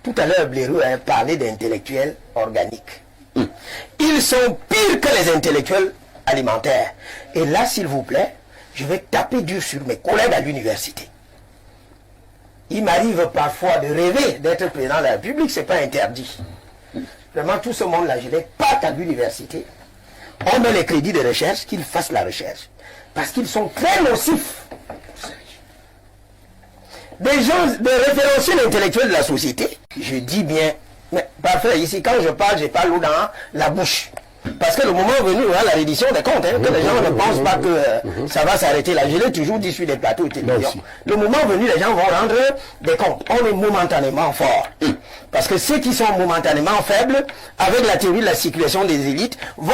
Tout à l'heure, Blaireau a parlé d'intellectuels organiques. Ils sont pires que les intellectuels alimentaires. Et là, s'il vous plaît, je vais taper dur sur mes collègues à l'université. Il m'arrive parfois de rêver d'être président de la République, c'est pas interdit. Vraiment, tout ce monde-là, je les parte à l'université. On met les crédits de recherche, qu'ils fassent la recherche. Parce qu'ils sont très nocifs. Des gens, des référentiels intellectuels de la société, je dis bien, mais parfait, ici, quand je parle l'eau dans la bouche. Parce que le moment venu, on a la reddition des comptes, que les gens ne pensent pas que ça va s'arrêter là. Je l'ai toujours dit sur les plateaux de télévision. Le moment venu, les gens vont rendre des comptes. On est momentanément fort. Parce que ceux qui sont momentanément faibles, avec la théorie de la circulation des élites, vont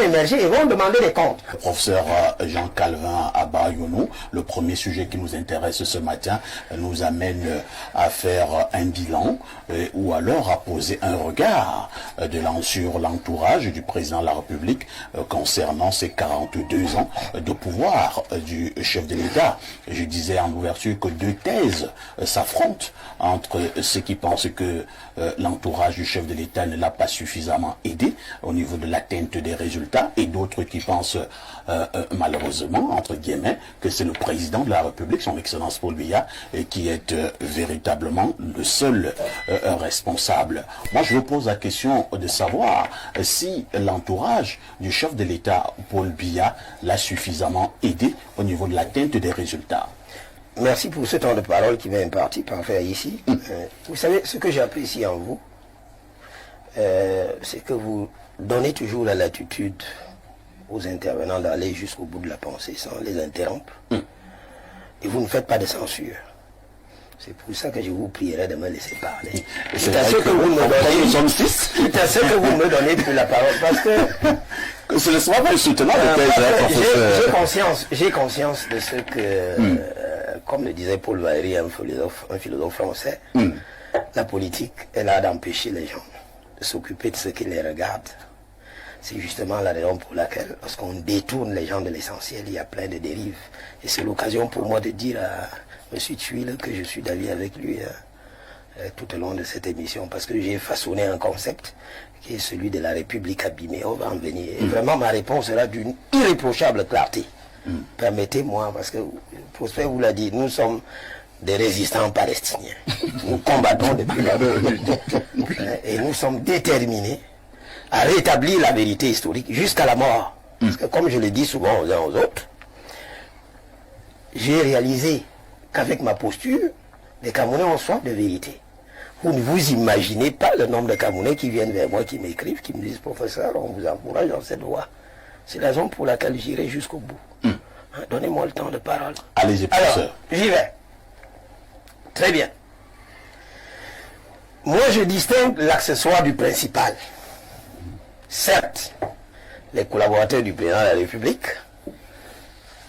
émerger et vont demander des comptes. Le professeur Jean Calvin Abayounou, le premier sujet qui nous intéresse ce matin, nous amène à faire un bilan ou alors à poser un regard sur l'entourage du président de la République concernant ses 42 ans de pouvoir du chef de l'État. Je disais en ouverture que deux thèses s'affrontent entre ceux qui pensent que l'entourage du chef de l'État ne l'a pas suffisamment aidé au niveau de l'atteinte des résultats et d'autres qui pensent malheureusement, entre guillemets, que c'est le président de la République, son Excellence Paul Biya, qui est véritablement le seul responsable. Moi, je vous pose la question de savoir si l'entourage du chef de l'État, Paul Biya, l'a suffisamment aidé au niveau de l'atteinte des résultats. Merci pour ce temps de parole qui m'est imparti par faire ici. Vous savez, ce que j'apprécie en vous, c'est que vous donnez toujours la latitude aux intervenants d'aller jusqu'au bout de la pensée sans les interrompre. Et vous ne faites pas de censure. C'est pour ça que je vous prierai de me laisser parler. C'est à ce que vous me donnez. C'est à ce que vous me donnez plus la parole. Parce que ce ne sera pas soutenable. J'ai conscience de ce que, comme le disait Paul Valéry, un philosophe français, la politique est là d'empêcher les gens de s'occuper de ce qui les regarde. C'est justement la raison pour laquelle, lorsqu'on détourne les gens de l'essentiel, il y a plein de dérives. Et c'est l'occasion pour moi de dire à M. Tuile que je suis d'avis avec lui tout au long de cette émission, parce que j'ai façonné un concept qui est celui de la République abîmée. On va en venir. Et vraiment, ma réponse sera d'une irréprochable clarté. Permettez-moi, parce que Prosper vous l'a dit, nous sommes des résistants palestiniens. Nous combattons depuis la et nous sommes déterminés à rétablir la vérité historique jusqu'à la mort. Parce que comme je le dis souvent aux uns aux autres, j'ai réalisé qu'avec ma posture, les Camerounais ont soif de vérité. Vous ne vous imaginez pas le nombre de Camerounais qui viennent vers moi, qui m'écrivent, qui me disent, professeur, on vous encourage dans cette voie. C'est la raison pour laquelle j'irai jusqu'au bout. Donnez-moi le temps de parole. Allez-y, professeur. Alors, j'y vais. Très bien. Moi, je distingue l'accessoire du principal. Certes, les collaborateurs du président de la République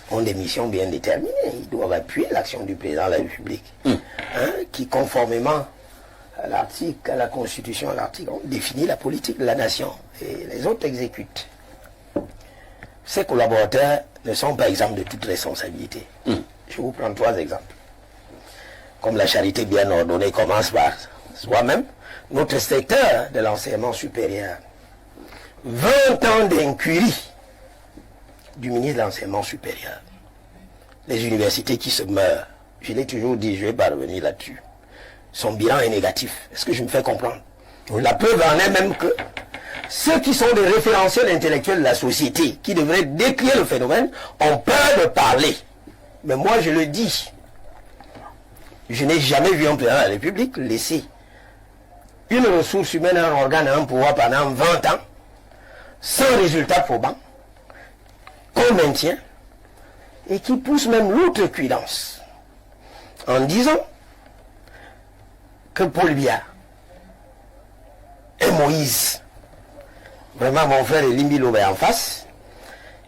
ont des missions bien déterminées. Ils doivent appuyer l'action du président de la République. Qui, conformément à l'article, à la Constitution, à l'article, ont défini la politique de la nation. Et les autres exécutent. Ces collaborateurs ne sont pas exempts de toute responsabilité. Je vous prends 3 exemples. Comme la charité bien ordonnée commence par soi-même, notre secteur de l'enseignement supérieur, 20 ans d'incurie du ministre de l'enseignement supérieur. Les universités qui se meurent, je l'ai toujours dit, je vais pas revenir là-dessus. Son bilan est négatif. Est-ce que je me fais comprendre? La preuve en est même que ceux qui sont des référentiels intellectuels de la société, qui devraient décrire le phénomène, ont peur de parler. Mais moi, je le dis. Je n'ai jamais vu un président de la République laisser une ressource humaine, un organe, un pouvoir pendant 20 ans, sans résultat probant, qu'on maintient, et qui pousse même l'outrecuidance, en disant que Paul Biya et Moïse, vraiment mon frère Elimbi Lobe en face,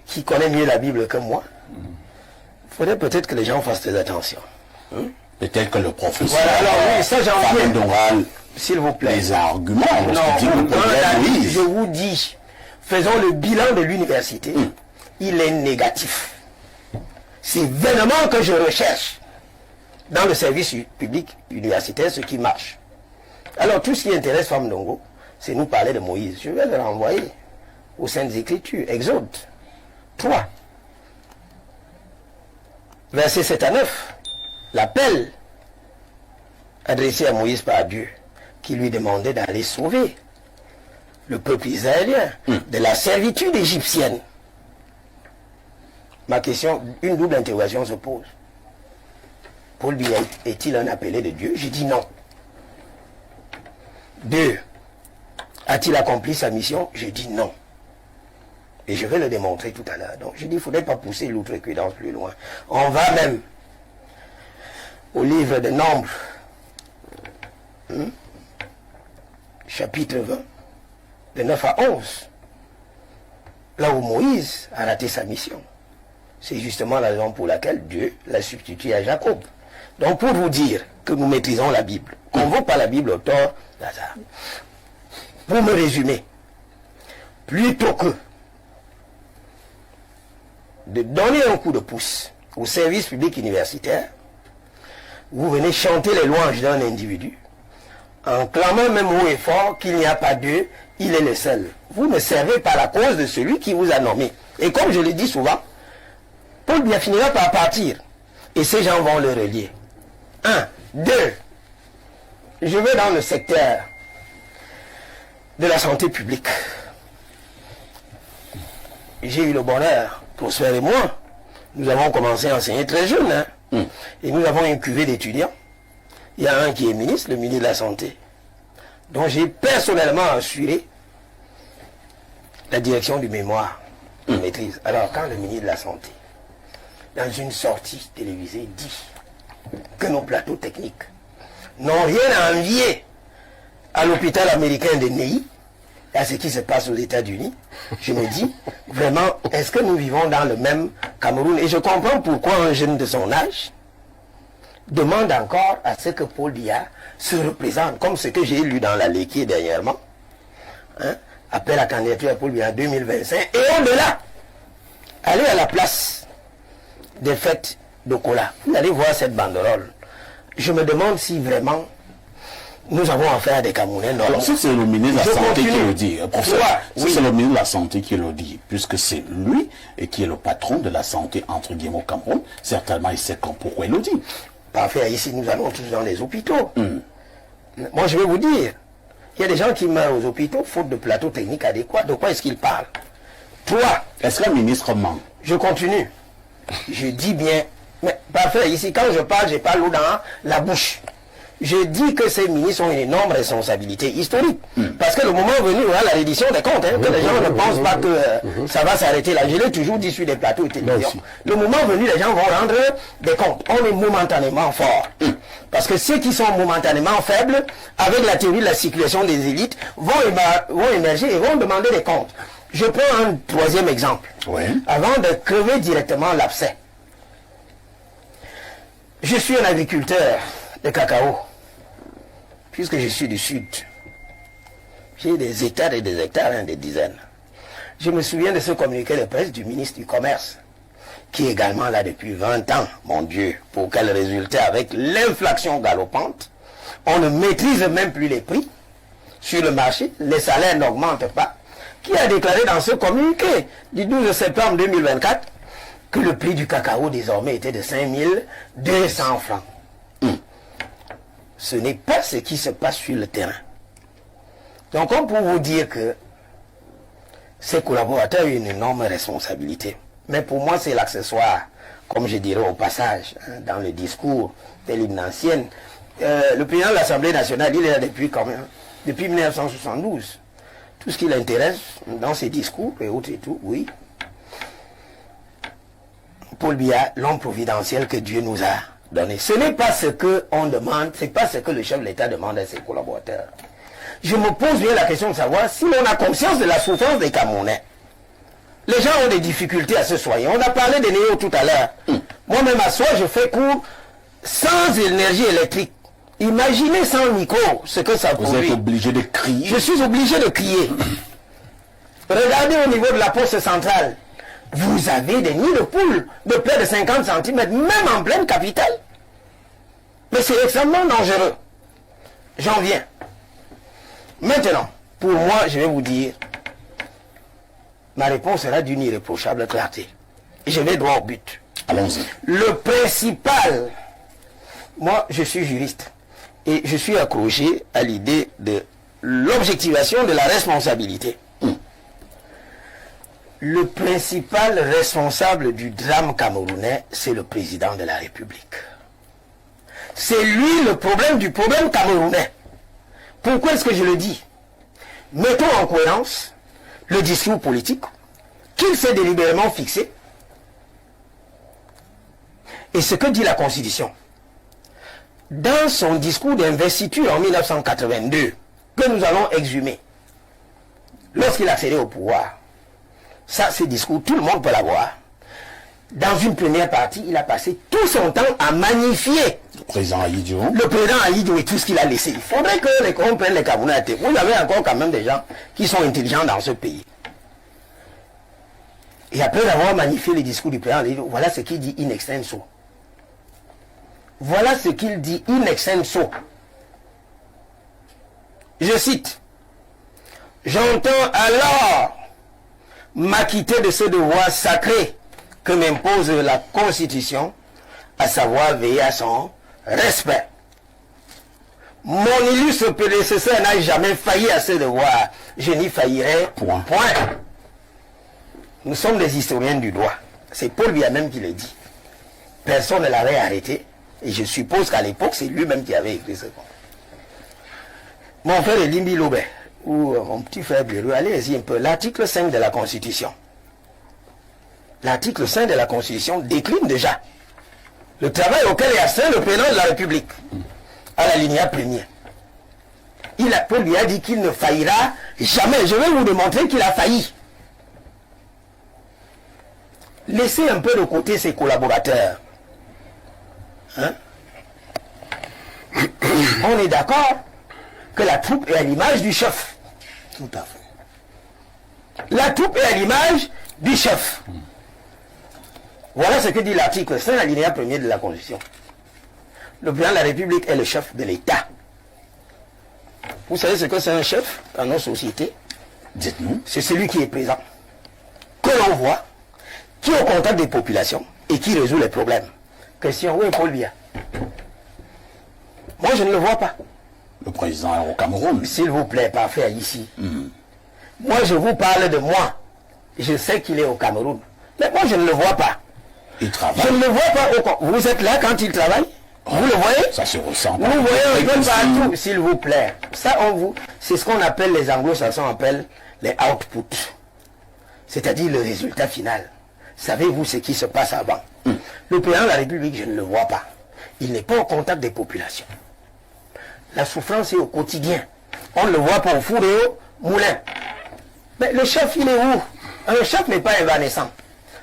qui connaît mieux la Bible que moi, il faudrait peut-être que les gens fassent très attention. Peut-être que le professeur... Voilà, alors oui, ça j'en viens. S'il vous plaît. Les arguments. Je vous dis, faisons le bilan de l'université. Il est négatif. C'est vainement que je recherche dans le service public universitaire ce qui marche. Alors, tout ce qui intéresse Femme Ndongo, c'est nous parler de Moïse. Je vais le renvoyer aux Saintes Écritures. Exode 3, versets 7 à 9. L'appel adressé à Moïse par Dieu, qui lui demandait d'aller sauver le peuple israélien de la servitude égyptienne. Ma question, une double interrogation se pose. Paul Biya est-il un appelé de Dieu? J'ai dit non. 2. A-t-il accompli sa mission? J'ai dit non. Et je vais le démontrer tout à l'heure. Donc je dis, il ne faudrait pas pousser l'outrecuidance plus loin. On va même au livre de Nombres, chapitre 20, de 9 à 11, là où Moïse a raté sa mission. C'est justement la raison pour laquelle Dieu l'a substitué à Jacob. Donc pour vous dire que nous maîtrisons la Bible, convoque pas la Bible au tort d'hasard. Pour me résumer, plutôt que de donner un coup de pouce au service public universitaire, vous venez chanter les louanges d'un individu, en clamant même haut et fort qu'il n'y a pas Dieu, il est le seul. Vous ne servez pas la cause de celui qui vous a nommé. Et comme je le dis souvent, Paul Biya finira par partir. Et ces gens vont le relier. 1. 2. Je vais dans le secteur de la santé publique. J'ai eu le bonheur, Prosper et moi, nous avons commencé à enseigner très jeune. Et nous avons une cuvée d'étudiants. Il y a un qui est ministre, le ministre de la Santé, dont j'ai personnellement assuré la direction du mémoire de maîtrise. Alors, quand le ministre de la Santé, dans une sortie télévisée, dit que nos plateaux techniques n'ont rien à envier à l'hôpital américain de Ney, à ce qui se passe aux États-Unis, je me dis, vraiment, est-ce que nous vivons dans le même Cameroun? Et je comprends pourquoi un jeune de son âge demande encore à ce que Paul Biya se représente, comme ce que j'ai lu dans la Léquier dernièrement, appel à candidature à Paul Biya en 2025, et au-delà, aller à la place des fêtes de Kola. Vous allez voir cette banderole. Je me demande si vraiment nous avons affaire à des Camerounais normaux. Alors si c'est le ministre de la Santé qui le dit, professeur, si c'est le ministre de la Santé qui le dit, puisque c'est lui et qui est le patron de la santé entre guillemets au Cameroun, certainement il sait pourquoi il le dit. Parfait, ici nous allons tous dans les hôpitaux. Moi je vais vous dire, il y a des gens qui meurent aux hôpitaux faute de plateau technique adéquat. De quoi est-ce qu'ils parlent? 3. Est-ce que le ministre ment? Je continue. Je dis bien, mais parfait, ici quand je parle, j'ai pas l'eau dans la bouche. Je dis que ces ministres ont une énorme responsabilité historique. Parce que le moment venu, on a la reddition des comptes, que les gens ne pensent pas que ça va s'arrêter là. Je l'ai toujours dit sur les plateaux de télévision. Le moment venu, les gens vont rendre des comptes. On est momentanément fort. Parce que ceux qui sont momentanément faibles, avec la théorie de la circulation des élites, vont émerger et vont demander des comptes. Je prends un troisième exemple. Avant de crever directement l'abcès. Je suis un agriculteur de cacao, puisque je suis du sud. J'ai des hectares et des hectares, des dizaines. Je me souviens de ce communiqué de presse du ministre du Commerce, qui est également là depuis 20 ans, mon Dieu, pour quel résultat? Avec l'inflation galopante, on ne maîtrise même plus les prix sur le marché, les salaires n'augmentent pas, qui a déclaré dans ce communiqué du 12 septembre 2024 que le prix du cacao désormais était de 5200 francs. Ce n'est pas ce qui se passe sur le terrain. Donc, comme pour vous dire que ces collaborateurs ont une énorme responsabilité. Mais pour moi, c'est l'accessoire, comme je dirais au passage, dans le discours de l'hymne ancienne. Le président de l'Assemblée nationale, il est là depuis quand même, depuis 1972. Tout ce qui l'intéresse dans ses discours et autres et tout, oui. Paul Biya, l'homme providentiel que Dieu nous a donné. Ce n'est pas ce qu'on demande, ce n'est pas ce que le chef de l'État demande à ses collaborateurs. Je me pose bien la question de savoir si on a conscience de la souffrance des Camerounais. Les gens ont des difficultés à se soigner. On a parlé des néos tout à l'heure. Moi-même à soi, je fais cours sans énergie électrique. Imaginez sans micro ce que ça produit. Vous êtes obligé de crier. Je suis obligé de crier. Regardez au niveau de la poste centrale. Vous avez des nids de poules de près de 50 cm, même en pleine capitale. Mais c'est extrêmement dangereux. J'en viens. Maintenant, pour moi, je vais vous dire, ma réponse sera d'une irréprochable clarté. Et je vais droit au but. Allons-y. Le principal, moi je suis juriste, et je suis accroché à l'idée de l'objectivation de la responsabilité. Le principal responsable du drame camerounais, c'est le président de la République. C'est lui le problème du problème camerounais. Pourquoi est-ce que je le dis? Mettons en cohérence le discours politique qu'il s'est délibérément fixé et ce que dit la Constitution. Dans son discours d'investiture en 1982, que nous allons exhumer, lorsqu'il a accédé au pouvoir, ça, ce discours, tout le monde peut l'avoir. Dans une première partie, il a passé tout son temps à magnifier Le président Ahidjo. le président Ahidjo et tout ce qu'il a laissé. Il faudrait qu'on prenne les Camerounais à tête. Vous avez encore quand même des gens qui sont intelligents dans ce pays. Et après avoir magnifié le discours du président Ahidjo, voilà ce qu'il dit in extenso. Voilà ce qu'il dit in extenso. Je cite. J'entends alors m'acquitter de ce devoir sacré que m'impose la Constitution, à savoir veiller à son respect. Mon illustre prédécesseur n'a jamais failli à ce devoir. Je n'y faillirai Point. Nous sommes des historiens du droit. C'est Paul Biya même qui le dit. Personne ne l'avait arrêté. Et je suppose qu'à l'époque, c'est lui-même qui avait écrit ce point. Mon frère Limbi Lobé, ou mon petit frère Blérou, allez-y un peu. L'article 5 de la Constitution. L'article 5 de la Constitution décline déjà le travail auquel est astreint le président de la République, à l'alinéa premier. Paul lui a dit qu'il ne faillira jamais. Je vais vous démontrer qu'il a failli. Laissez un peu de côté ses collaborateurs. Hein? On est d'accord que la troupe est à l'image du chef. Tout à fait. La troupe est à l'image du chef. Voilà ce que dit l'article 5, alinéa 1er de la Constitution. Le président de la République est le chef de l'État. Vous savez ce que c'est un chef dans nos sociétés? Dites-nous. C'est celui qui est présent, que l'on voit, qui est au contact des populations et qui résout les problèmes. Question, où est Paul Biya? Moi, je ne le vois pas. Le président est au Cameroun. S'il vous plaît, parfait, ici. Moi, je vous parle de moi. Je sais qu'il est au Cameroun. Mais moi, je ne le vois pas. Il travaille. Je ne le vois pas. Vous êtes là quand il travaille? Vous le voyez? Ça se ressent. Vous voyez un peu partout, s'il vous plaît. Ça, c'est ce qu'on appelle, les anglo-saxons appellent les outputs. C'est-à-dire le résultat final. Savez-vous ce qui se passe avant? Le président de la République, je ne le vois pas. Il n'est pas au contact des populations. La souffrance est au quotidien. On ne le voit pas au four et au moulin. Mais le chef, il est où? Un chef n'est pas évanescent.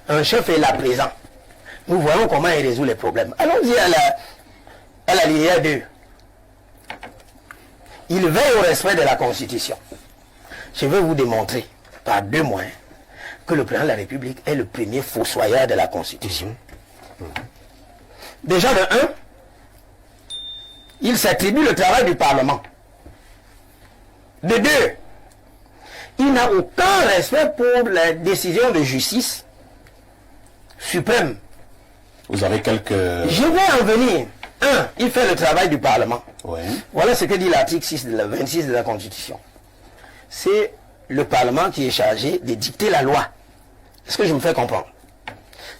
Un chef est là présent. Nous voyons comment il résout les problèmes. Allons-y à la linéa 2. Il veille au respect de la Constitution. Je vais vous démontrer par deux moyens que le président de la République est le premier fossoyeur de la Constitution. Déjà de 1, il s'attribue le travail du Parlement. De 2, il n'a aucun respect pour la décision de justice suprême. Vous avez quelques... Je vais en venir. 1, il fait le travail du Parlement. Oui. Voilà ce que dit l'article 26 de la Constitution. C'est le Parlement qui est chargé de dicter la loi. Est-ce que je me fais comprendre?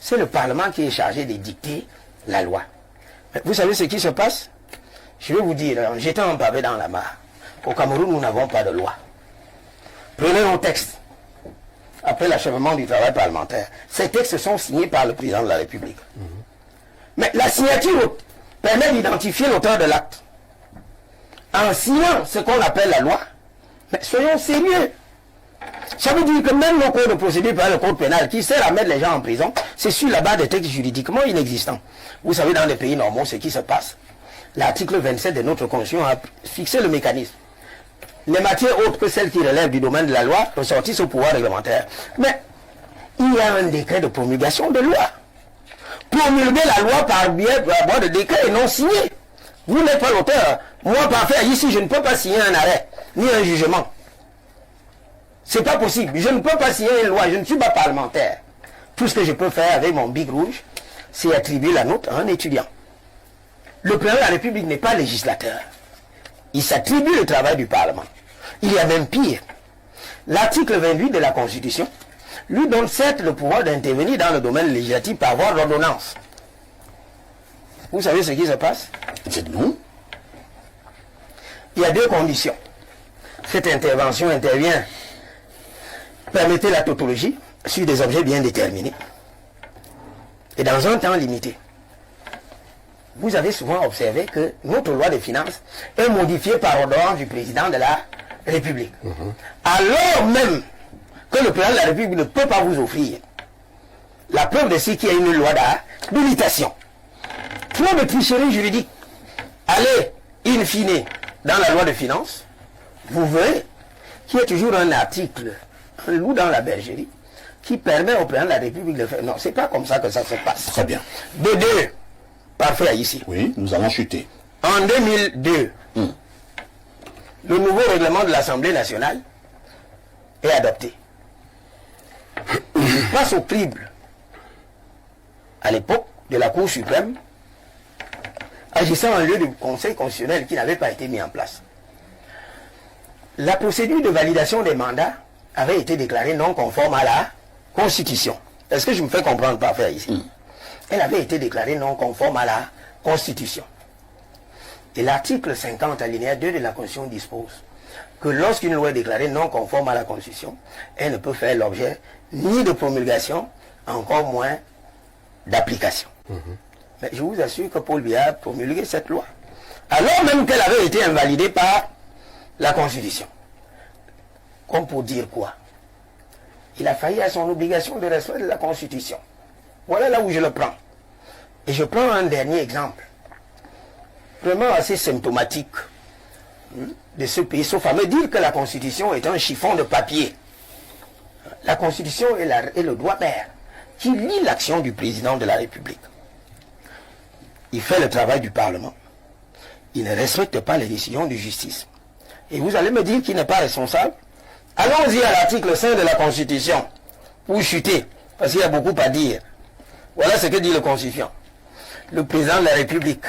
C'est le Parlement qui est chargé de dicter la loi. Mais vous savez ce qui se passe? Je vais vous dire, en jetant un pavé dans la mare, au Cameroun, nous n'avons pas de loi. Prenez un texte. Après l'achèvement du travail parlementaire, ces textes sont signés par le président de la République. Mais la signature permet d'identifier l'auteur de l'acte. En signant ce qu'on appelle la loi, mais soyons sérieux. Ça veut dire que même le code de procédure par le code pénal qui sert à mettre les gens en prison, c'est sur la base des textes juridiquement inexistants. Vous savez, dans les pays normaux, ce qui se passe. L'article 27 de notre Constitution a fixé le mécanisme. Les matières autres que celles qui relèvent du domaine de la loi ressortissent au pouvoir réglementaire. Mais il y a un décret de promulgation de loi. Promulguer la loi par voie de décret et non signé. Vous n'êtes pas l'auteur. Moi, parfait, ici, je ne peux pas signer un arrêt. ni un jugement. C'est pas possible. Je ne peux pas signer une loi, je ne suis pas parlementaire. Tout ce que je peux faire avec mon bic rouge, c'est attribuer la note à un étudiant. Le président de la République n'est pas législateur. Il s'attribue le travail du Parlement. Il y a même pire. L'article 28 de la Constitution lui donne certes le pouvoir d'intervenir dans le domaine législatif par voie d'ordonnance. Vous savez ce qui se passe? Dites-nous. Il y a deux conditions. Cette intervention intervient, permettez la tautologie, sur des objets bien déterminés et dans un temps limité. Vous avez souvent observé que notre loi de finances est modifiée par ordonnance du président de la République. Alors même que le président de la République ne peut pas vous offrir la preuve de ce qu'il y a une loi d'habilitation. Trop de tricherie juridique. Allez, in fine, dans la loi de finances, vous verrez qu'il y a toujours un article, un loup dans la bergerie, qui permet au président de la République de faire. Non, c'est pas comme ça que ça se passe. Très bien. De deux, parfait ici. Oui, nous allons chuter. En 2002, le nouveau règlement de l'Assemblée nationale est adopté. Il passe au crible, à l'époque, de la Cour suprême, agissant en lieu du Conseil constitutionnel qui n'avait pas été mis en place. La procédure de validation des mandats avait été déclarée non conforme à la Constitution. Est-ce que je me fais comprendre parfait ici? Elle avait été déclarée non conforme à la Constitution. Et l'article 50, alinéa 2 de la Constitution dispose que lorsqu'une loi est déclarée non conforme à la Constitution, elle ne peut faire l'objet ni de promulgation, encore moins d'application. Mais je vous assure que Paul Biya a promulgué cette loi, alors même qu'elle avait été invalidée par la Constitution. Comme pour dire quoi? Il a failli à son obligation de respect de la Constitution. Voilà là où je le prends. Et je prends un dernier exemple, vraiment assez symptomatique de ce pays, sauf à me dire que la Constitution est un chiffon de papier. La Constitution est le doigt mère qui lie l'action du président de la République. Il fait le travail du Parlement. Il ne respecte pas les décisions de justice. Et vous allez me dire qu'il n'est pas responsable? Allons-y à l'article 5 de la Constitution, pour chuter, parce qu'il y a beaucoup à dire. Voilà ce que dit le Constitution. Le président de la République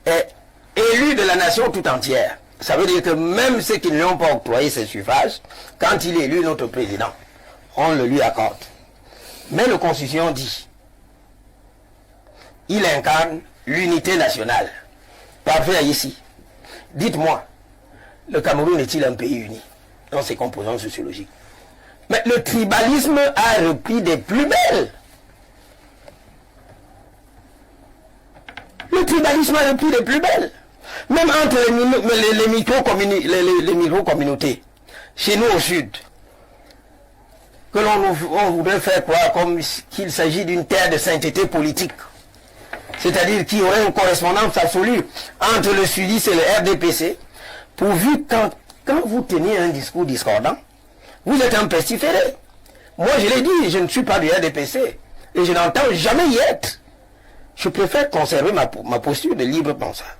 est élu de la nation tout entière. Ça veut dire que même ceux qui ne lui ont pas octroyé ses suffrages, quand il est élu notre président, on le lui accorde. Mais le Constitution dit, il incarne l'unité nationale. Parfait ici. Dites-moi, le Cameroun est-il un pays uni dans ses composantes sociologiques? Mais le tribalisme a repris des plus belles. Le tribalisme a repris des plus belles. Même entre les micro-communautés, chez nous au sud, que on voudrait faire croire comme qu'il s'agit d'une terre de sainteté politique. C'est-à-dire qu'il y aurait une correspondance absolue entre le sudiste et le RDPC, pourvu quand vous tenez un discours discordant, vous êtes un pestiféré. Moi, je l'ai dit, je ne suis pas du RDPC, et je n'entends jamais y être. Je préfère conserver ma posture de libre penseur.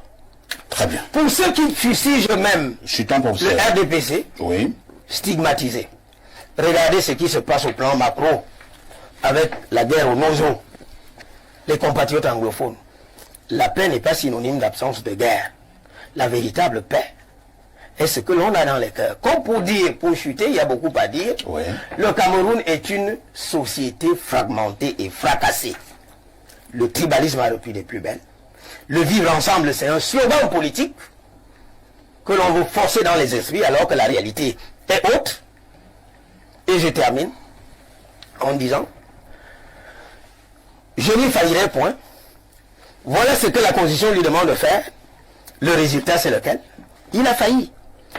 Très bien. Pour ceux qui fustigent même le RDPC, oui, stigmatisé. Regardez ce qui se passe au plan macro avec la guerre au Nozo. Les compatriotes anglophones. La paix n'est pas synonyme d'absence de guerre. La véritable paix est ce que l'on a dans les cœurs. Comme pour dire, pour chuter, il y a beaucoup à dire. Oui. Le Cameroun est une société fragmentée et fracassée. Le tribalisme a repris des plus belles. Le vivre ensemble, c'est un slogan politique que l'on veut forcer dans les esprits alors que la réalité est haute. Et je termine en disant, je n'y faillirai point. Voilà ce que la Constitution lui demande de faire. Le résultat, c'est lequel? Il a failli.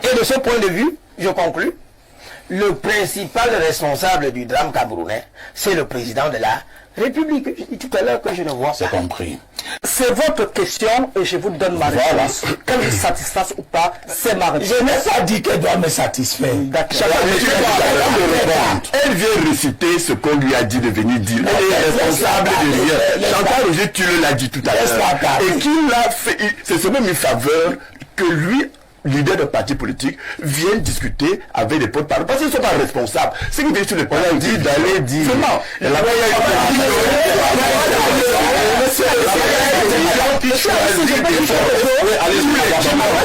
Et de ce point de vue, je conclus, le principal responsable du drame camerounais, c'est le président de la République. Je dis tout à l'heure que je ne vois pas. C'est compris. C'est votre question et je vous donne ma réponse. Qu'elle me satisfasse ou pas, c'est ma réponse. Je n'ai pas dit qu'elle doit me satisfaire. Elle vient réciter ce qu'on lui a dit de venir dire. Elle est responsable de rien. Chantal Roger, tu l'as dit tout à l'heure. Et qu'il a fait, c'est ce même une faveur que lui leaders de partis politiques viennent discuter avec les porte-parole parce qu'ils ne sont pas responsables. Ce qui veut sur le plan, on a dit d'aller dire. Seulement.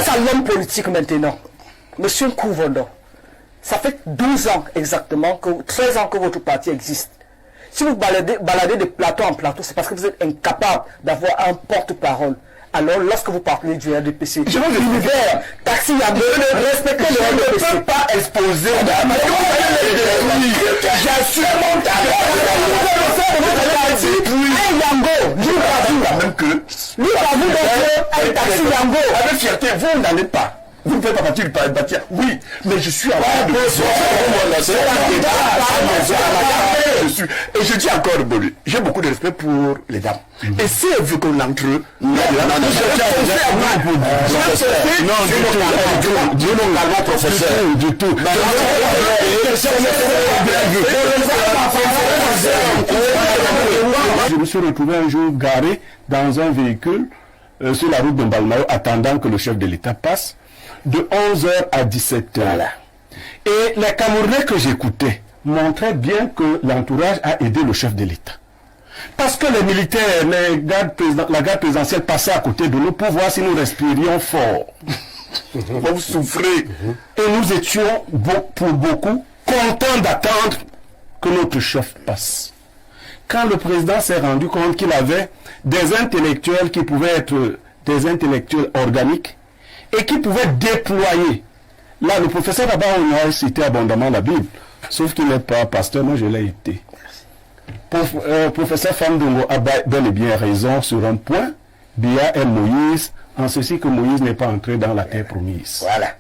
À l'homme politique maintenant, Monsieur Kouvondon, ça fait 12 ans exactement, 13 ans que votre parti existe. Si vous baladez de plateau en plateau, c'est parce que vous êtes incapable d'avoir un porte-parole. Alors, lorsque vous parlez du RDPC, l'univers, Taxi Yango, respectez le RDPC. Je ne peux pas exposer. J'assume mon même que un Taxi Yango. Avec fierté, vous n'allez pas. Vous ne faites pas partie du parti. Oui, mais je suis en train de... Et je dis encore, j'ai beaucoup de respect pour les dames. Et si elle veut qu'on entre eux... Non, du tout. Je me suis retrouvé un jour garé dans un véhicule sur la route de Mbalmao attendant que le chef de l'État passe de 11h à 17h. Voilà. Et les Camerounais que j'écoutais montraient bien que l'entourage a aidé le chef de l'État. Parce que les militaires, la garde présidentielle passait à côté de nous pour voir si nous respirions fort. Vous souffrez. Et nous étions, pour beaucoup, contents d'attendre que notre chef passe. Quand le président s'est rendu compte qu'il avait des intellectuels qui pouvaient être des intellectuels organiques et qui pouvaient déployer. Là, le professeur Abba, on a cité abondamment la Bible, sauf qu'il n'est pas pasteur, moi je l'ai été. Professeur Famdongo a bel et bien raison sur un point. Bia est Moïse, en ceci que Moïse n'est pas entré dans la terre promise. Voilà.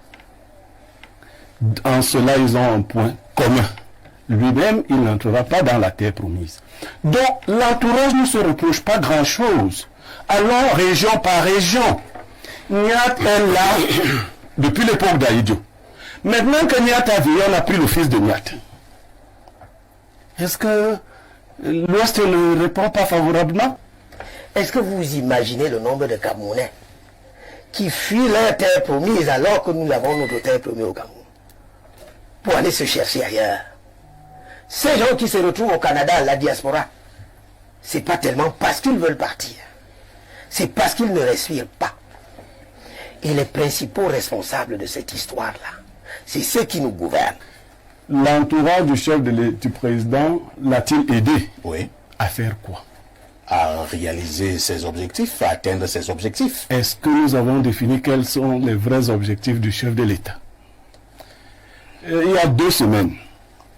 En cela, ils ont un point commun. Lui-même, il n'entrera pas dans la terre promise. Donc, l'entourage ne se reproche pas grand-chose. Allons région par région. Niat est là depuis l'époque d'Aïdio. Maintenant que Niat a vécu, on a pris le fils de Niat. Est-ce que l'Ouest ne répond pas favorablement? Est-ce que vous imaginez le nombre de Camerounais qui fuient leur terre promise alors que nous avons notre terre promise au Cameroun pour aller se chercher ailleurs? Ces gens qui se retrouvent au Canada, la diaspora, c'est pas tellement parce qu'ils veulent partir, c'est parce qu'ils ne respirent pas. Et les principaux responsables de cette histoire-là, c'est ceux qui nous gouvernent. L'entourage du chef du président l'a-t-il aidé? Oui. À faire quoi? À réaliser ses objectifs, à atteindre ses objectifs. Est-ce que nous avons défini quels sont les vrais objectifs du chef de l'État? Il y a 2 semaines,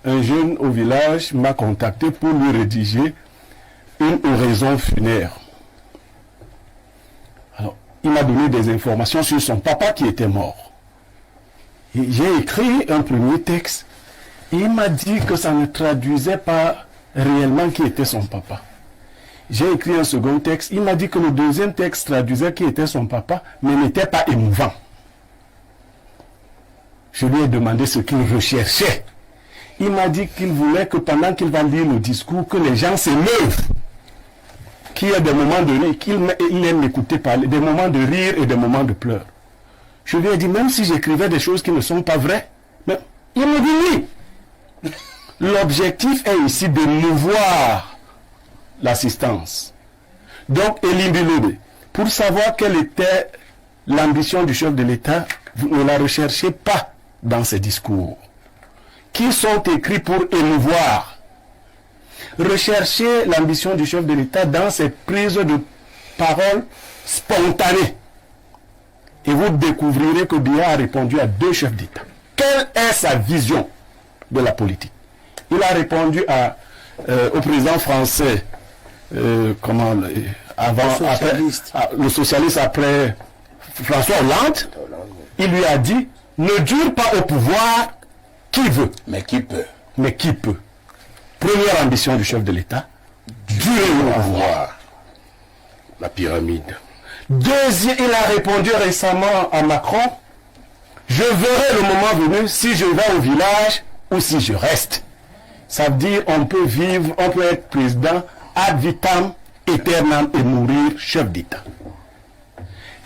un jeune au village m'a contacté pour lui rédiger une oraison funèbre. Alors, il m'a donné des informations sur son papa qui était mort. J'ai écrit un premier texte et il m'a dit que ça ne traduisait pas réellement qui était son papa. J'ai écrit un second texte, il m'a dit que le deuxième texte traduisait qui était son papa, mais n'était pas émouvant. Je lui ai demandé ce qu'il recherchait. Il m'a dit qu'il voulait que pendant qu'il va lire le discours, que les gens s'émeuvent. Qu'il y ait des moments de rire, qu'il aime écouter parler, des moments de rire et des moments de pleurs. Je lui ai dit, même si j'écrivais des choses qui ne sont pas vraies, mais il me dit oui. L'objectif est ici de mouvoir l'assistance. Donc, Elimbi, pour savoir quelle était l'ambition du chef de l'État, vous ne la recherchez pas dans ses discours, qui sont écrits pour émouvoir. Recherchez l'ambition du chef de l'État dans ses prises de parole spontanées. Et vous découvrirez que Biya a répondu à 2 chefs d'État. Quelle est sa vision de la politique? Il a répondu au président français, le socialiste après François Hollande. Il lui a dit, ne dure pas au pouvoir qui veut. Mais qui peut. Mais qui peut. Première ambition du chef de l'État, durer au pouvoir. La pyramide. Deuxième, il a répondu récemment à Macron, je verrai le moment venu si je vais au village ou si je reste. Ça veut dire on peut vivre, on peut être président ad vitam aeternam et mourir chef d'État.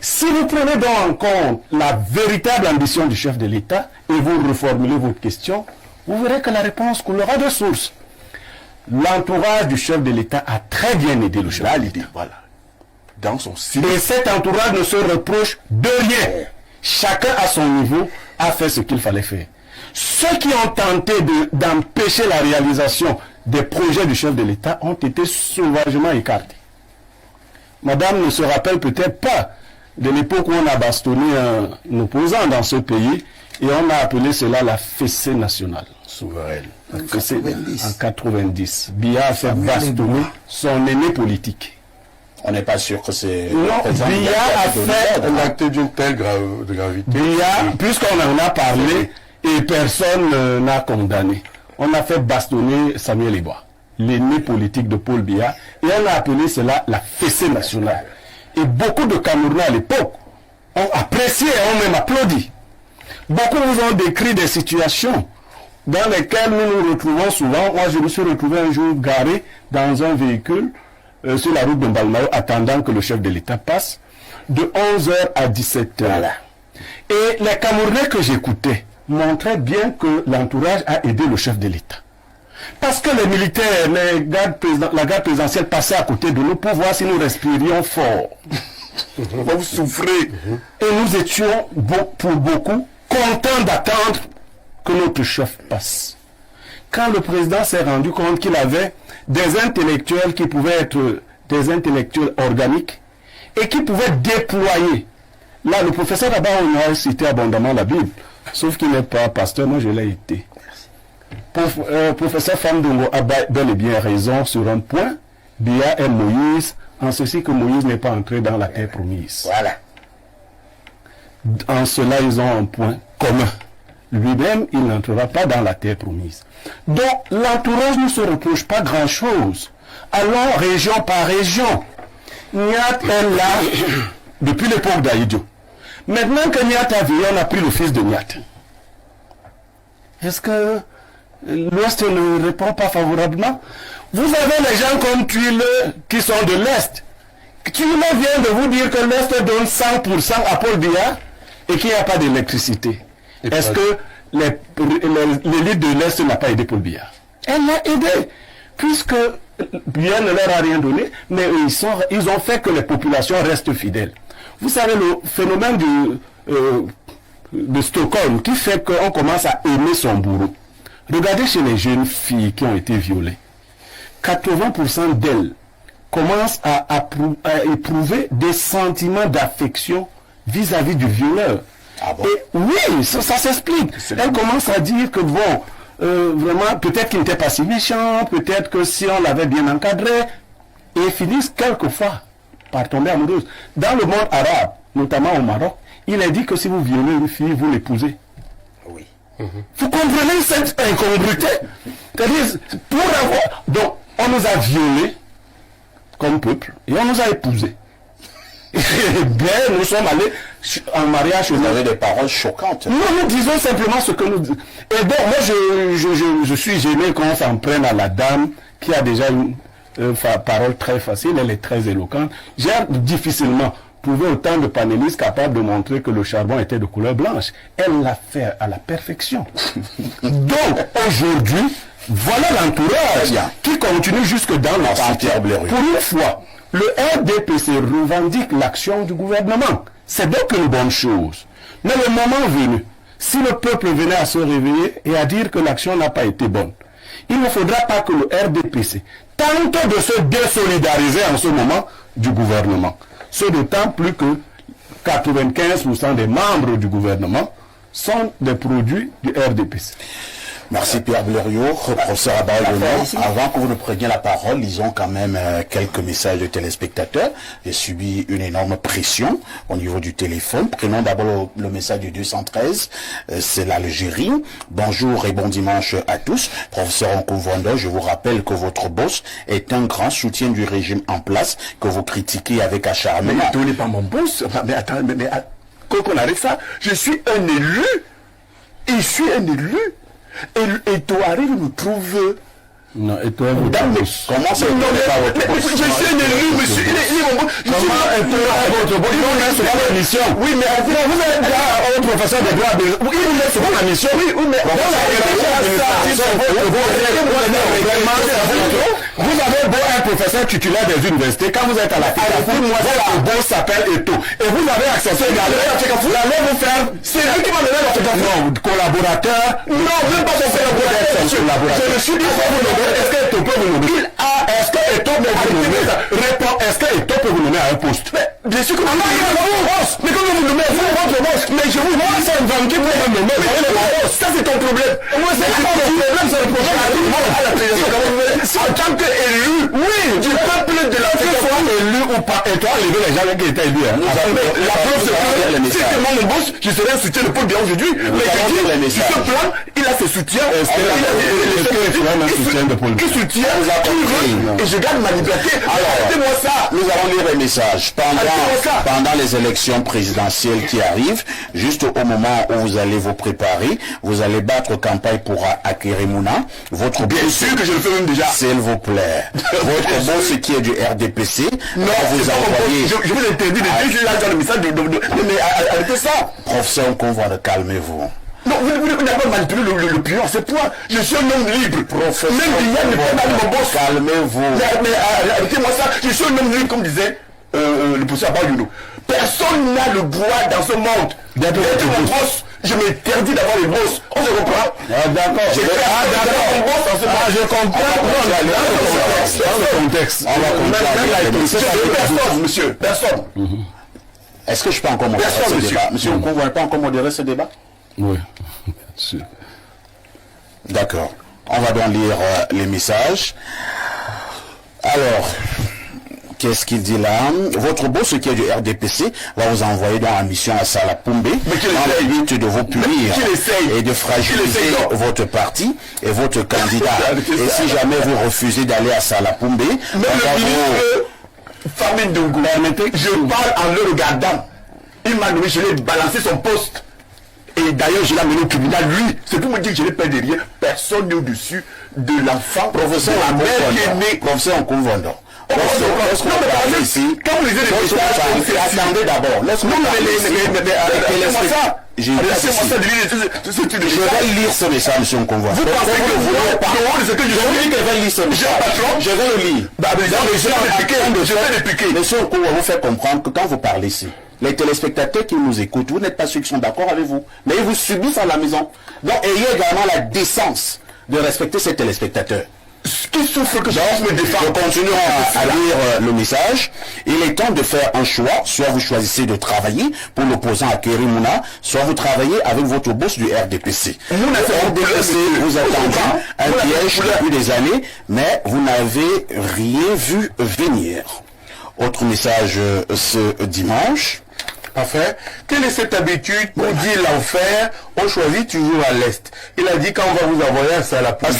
Si vous prenez donc en compte la véritable ambition du chef de l'État et vous reformulez votre question, vous verrez que la réponse coulera de source. L'entourage du chef de l'État a très bien aidé le chef de l'État. Voilà. Dans son style. Et cet entourage ne se reproche de rien. Chacun à son niveau a fait ce qu'il fallait faire. Ceux qui ont tenté d'empêcher la réalisation des projets du chef de l'État ont été sauvagement écartés. Madame ne se rappelle peut-être pas de l'époque où on a bastonné un opposant dans ce pays et on a appelé cela la fessée nationale. Souveraine. En 90. Biya a fait bastonner son aîné politique. On n'est pas sûr que c'est... Non, Biya a fait... Un acte d'une telle de gravité. Biya, puisqu'on en a parlé et personne n'a condamné, on a fait bastonner Samuel Eboa, l'aîné politique de Paul Biya, et on a appelé cela la fessée nationale. Et beaucoup de Camerounais à l'époque ont apprécié et ont même applaudi. Beaucoup nous ont décrit des situations dans lesquelles nous nous retrouvons souvent. Moi, je me suis retrouvé un jour garé dans un véhicule sur la route de Mbalmao, attendant que le chef de l'État passe, de 11h à 17h. Voilà. Et les Camerounais que j'écoutais montraient bien que l'entourage a aidé le chef de l'État. Parce que les militaires, la garde présidentielle passaient à côté de nous pour voir si nous respirions fort. Vous souffrez. Et nous étions, pour beaucoup, contents d'attendre que notre chef passe. Quand le président s'est rendu compte qu'il avait des intellectuels qui pouvaient être des intellectuels organiques et qui pouvaient déployer. Là, le professeur Abba, on a cité abondamment la Bible, sauf qu'il n'est pas pasteur, moi je l'ai été. Professeur Famdongo a bel et bien raison sur un point. Biya est Moïse, en ceci que Moïse n'est pas entré dans la terre promise. Voilà. En cela, ils ont un point commun. Lui-même, il n'entrera pas dans la terre promise. Donc, l'entourage ne se reproche pas grand-chose. Allons région par région. Nyat est là depuis l'époque d'Aïdio. Maintenant que Nyat a vécu, on a pris le fils de Nyat. Est-ce que l'Ouest ne répond pas favorablement? Vous avez les gens comme Tuile qui sont de l'Est. Tuile vient de vous dire que l'Est donne 100% à Paul Biya et qu'il n'y a pas d'électricité. Est-ce que l'élite de l'Est n'a pas aidé Paul Biya? Elle l'a aidé, puisque Biya ne leur a rien donné, mais ils ont fait que les populations restent fidèles. Vous savez, le phénomène de Stockholm qui fait qu'on commence à aimer son bourreau. Regardez chez les jeunes filles qui ont été violées. 80% d'elles commencent à éprouver des sentiments d'affection vis-à-vis du violeur. Ah bon? Et oui, ça s'explique. Elles commencent à dire que bon, vraiment, peut-être qu'il n'était pas si méchant, peut-être que si on l'avait bien encadré, et finissent quelquefois par tomber amoureuses. Dans le monde arabe, notamment au Maroc, il est dit que si vous violez une fille, vous l'épousez. Oui. Vous comprenez cette incongruité? C'est-à-dire, pour avoir... Donc, on nous a violés comme peuple, et on nous a épousés. Et bien, nous sommes allés en mariage. Vous avez des paroles choquantes. Nous disons simplement ce que nous disons. Et bon, moi, je suis gêné quand on s'en prenne à la dame qui a déjà une parole très facile, elle est très éloquente. J'ai difficilement trouvé autant de panélistes capables de montrer que le charbon était de couleur blanche. Elle l'a fait à la perfection. Donc, aujourd'hui, voilà l'entourage qui continue jusque dans la partie. Pour une fois, le RDPC revendique l'action du gouvernement. C'est donc une bonne chose. Mais le moment venu, si le peuple venait à se réveiller et à dire que l'action n'a pas été bonne, il ne faudra pas que le RDPC tente de se désolidariser en ce moment du gouvernement. Ce d'autant plus que 95% des membres du gouvernement sont des produits du RDPC. Merci Pierre Blériot, professeur Abayono. Avant que vous ne preniez la parole, lisons quand même quelques messages de téléspectateurs. J'ai subi une énorme pression au niveau du téléphone. Prenons d'abord le message du 213, c'est l'Algérie. Bonjour et bon dimanche à tous. Professeur Nkouvando, je vous rappelle que votre boss est un grand soutien du régime en place, que vous critiquez avec acharnement. Mais attends, n'est pas mon boss. Mais attends, quand on arrête ça, je suis un élu. Et je suis un élu. Et toi arrive nous trouve Non, et toi, vous Comment c'est je suis un élu, monsieur. Il est mon boss. Comment est votre boss? Il vous met souvent la mission. Oui, mais vous êtes un professeur de droit. Il vous met souvent la mission. Oui, mais vous avez beau un professeur titulaire des universités, quand vous êtes à la votre boss s'appelle Eto. Et vous avez accepté vous allez vous faire. C'est lui qui m'a donné l'orthographe. Non, collaborateur. Non, même pas son collaborateur. Je me suis dit, est-ce que Eto peut vous nommer? Est-ce que Eto peut vous nommer? Réponds, est-ce que Eto peut vous nommer à un poste? Bien sûr que vous mais comment vous nommez votre boss? Mais je vous dis, c'est un vampire qui peut me nommer. Ça, c'est ton problème. Moi, c'est ton problème, c'est le problème à la présidence. En tant qu'élu, oui, du peuple de la soit élu ou pas, et toi, lever les gens qui étaient élus. La preuve, c'est que si c'était mon boss, je serais un soutien de Paul Biya aujourd'hui. Mais je dis, sur ce plan, il a ses soutiens. Qui soutient, et je garde ma liberté. Alors, moi ça. Nous allons lire les messages. Pendant les élections présidentielles qui arrivent, juste au moment où vous allez vous préparer, vous allez battre campagne pour Akerimuna. Votre bien sûr que je le fais même déjà. S'il vous plaît. Votre boss qui est du RDPC. Non, vous envoyez. Je vous interdis de dire là dans le message mais arrêtez ça. Professeur Nkonvondo, calmez-vous. Non, vous n'avez pas manipulé l'opinion, c'est toi. Je suis un homme libre. Professeur, même Biya ne peut pas mon boss. Calmez-vous. Mais arrêtez-moi ça. Je suis un homme libre, comme disait le professeur Abayuno. Personne n'a le droit dans ce monde d'être mon boss. Je m'interdis d'avoir le boss. On se comprend? D'accord. Je comprends. Dans le contexte. Personne, monsieur. Personne. Est-ce que je peux encore modérer ce débat? Monsieur Nkonvondo, ne pas encore modérer ce débat? Oui, bien sûr. D'accord. On va donc lire les messages. Alors, qu'est-ce qu'il dit là? Votre boss qui est du RDPC va vous envoyer dans la mission à Salapumbe dans le but de vous punir et de fragiliser votre parti et votre candidat. Et si jamais vous refusez d'aller à Salapumbe, Famine de Ngouba, je parle en le regardant. Il m'a nommé, je l'ai balancé son poste. Et d'ailleurs, je l'ai amené au tribunal. Lui, c'est pour me dire que je n'ai pas derrière. Personne n'est au-dessus de l'enfant. Professeur Nkonvondo. Quand vous lisez les messages, attendez d'abord. Laisse-moi ça. Je vais lire ce message, monsieur Nkonvondo. Vous pensez que vous je vais le lire. Monsieur Nkonvondo, vous fait comprendre que quand vous parlez ici, les téléspectateurs qui nous écoutent, vous n'êtes pas ceux qui sont d'accord avec vous, mais ils vous subissent à la maison. Donc, ayez également la décence de respecter ces téléspectateurs. Qui souffre que je me défends. Nous continuons à lire le message. Il est temps de faire un choix. Soit vous choisissez de travailler pour l'opposant Akerimuna, soit vous travaillez avec votre boss du RDPC. Le RDPC vous attend un piège depuis des années, mais vous n'avez rien vu venir. Autre message ce dimanche. Parfait. Quelle est cette habitude pour dire l'enfer? On choisit toujours à l'est. Il a dit quand on va vous envoyer à Salapumbe.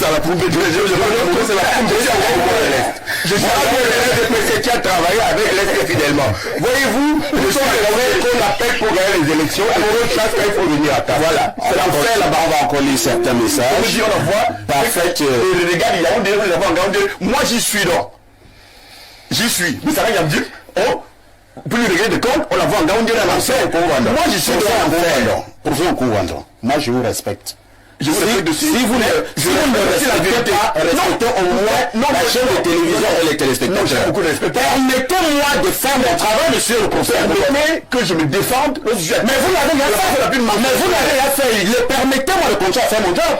Je suis un qui a travaillé avec l'est fidèlement. Voyez-vous, nous sommes les qu'on appelle pour gagner les élections. Pour eux, chaque fois, il faut venir à table. Voilà. C'est l'enfer là-bas. On va encore lire certains messages. On voit. Parfait. Et regarde, il y a un délai, moi j'y suis donc. J'y suis. Mais ça va dire, oh, pour lui régler de compte, on la voit en Gaoundé dans l'enfer. Moi je suis dans Professeur Nkonvondo, moi je vous respecte. Je vous respecte dessus. Si vous ne respectez pas, respectez au moins la chaîne de télévision et les téléspectateurs. Permettez-moi de faire mon travail, monsieur le professeur. Permettez que je me défende. Mais vous n'avez rien fait. Mais vous n'avez rien fait. Permettez-moi de continuer à faire mon job.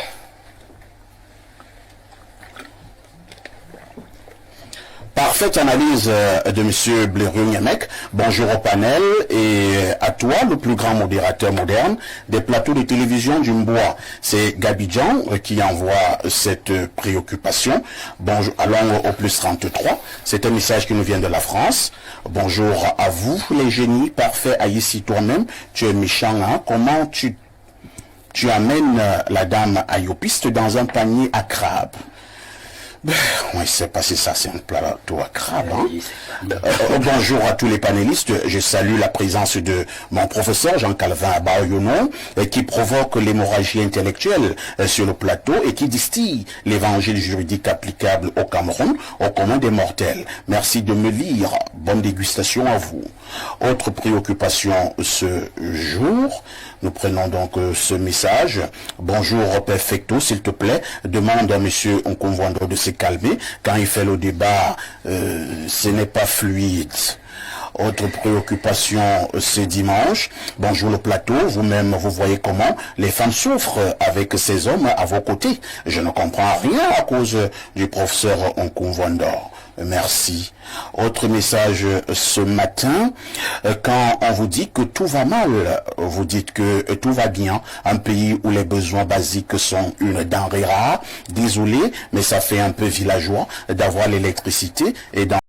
Parfaite analyse de M. Blériot Nyamek. Bonjour au panel et à toi, le plus grand modérateur moderne des plateaux de télévision du Mboa. C'est Gabidjan qui envoie cette préoccupation. Bonjour, allons au plus 33. C'est un message qui nous vient de la France. Bonjour à vous, les génies. Parfait, ici toi-même. Tu es méchant, hein? Comment tu amènes la dame ayopiste dans un panier à crabe? Oui, c'est passé ça, c'est un plateau à crabe. Hein? Bonjour à tous les panélistes. Je salue la présence de mon professeur Jean-Calvin Abayono, qui provoque l'hémorragie intellectuelle sur le plateau et qui distille l'évangile juridique applicable au Cameroun, au commun des mortels. Merci de me lire. Bonne dégustation à vous. Autre préoccupation ce jour, nous prenons donc ce message. Bonjour Perfecto, s'il te plaît, demande à monsieur Nkoumvouando de se calmer. Quand il fait le débat, ce n'est pas fluide. Autre préoccupation ce dimanche. Bonjour le plateau, vous-même vous voyez comment les femmes souffrent avec ces hommes à vos côtés. Je ne comprends rien à cause du professeur Nkoumvouando. Merci. Autre message ce matin, quand on vous dit que tout va mal, vous dites que tout va bien. Un pays où les besoins basiques sont une denrée rare. Désolé, mais ça fait un peu villageois d'avoir l'électricité et dans